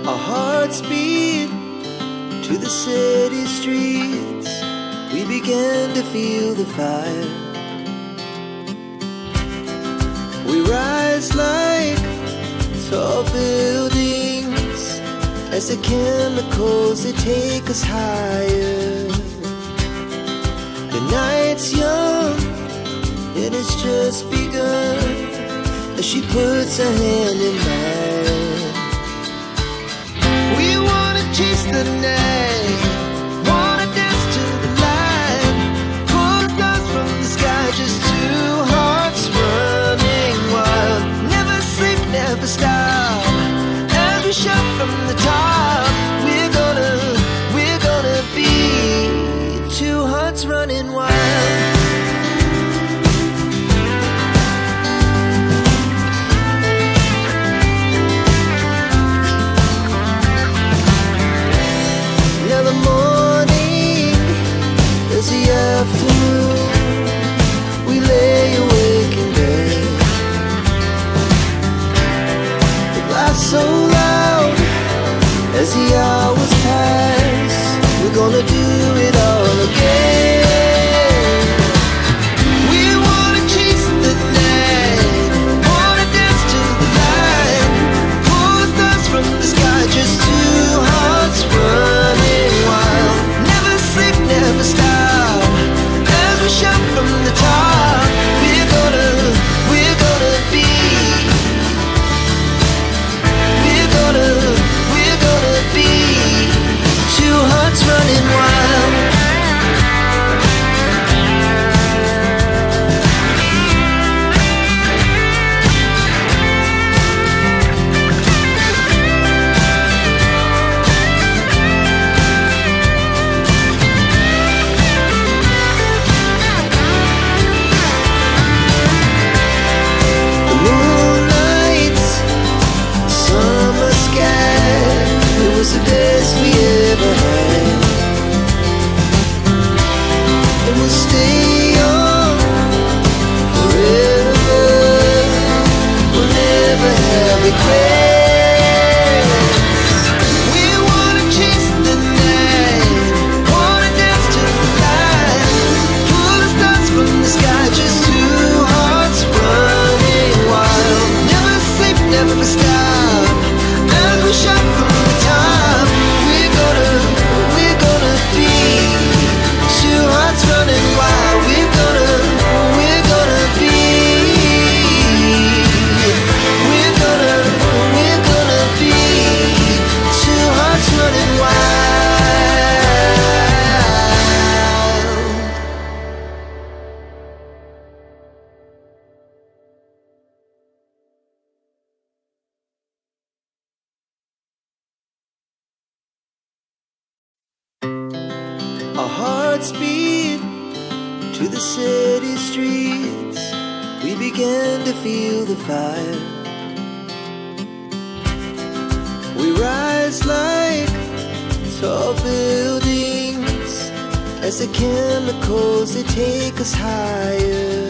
Our hearts beat to the city streets. We began to feel the fire. We rise like tall buildings as the chemicals, they take us higher. The night's young and it's just begun as she puts her hand in mine. We wanna chase the night, wanna dance to the light, pull the stars from the sky, just two hearts running wild. Never sleep, never stop, as we shout from the top. We're gonna be two hearts running wild. Now the morning is the afternoon. We lay awake in bed. The laughs so loud as the hours pass. We're gonna do it all again. We wanna chase the night, wanna dance to the light, pull the stars from the sky, just two hearts running wild. Never sleep, never stop, as we shout from the top. We're gonna be, we're gonna be two hearts running wild. The moonlight's summer sky, it was the best we ever had. And we'll stay young forever. We'll never have regrets. We wanna chase the night, wanna dance to the light, pull the stars from the sky, just two hearts running wild. Never sleep, never stop, as we shout from the top. We're gonna be two hearts running wild. We're gonna be, we're gonna be two hearts running wild. Our hearts beat to the city streets. We began to feel the fire. We rise like tall buildings as the chemicals, they take us higher.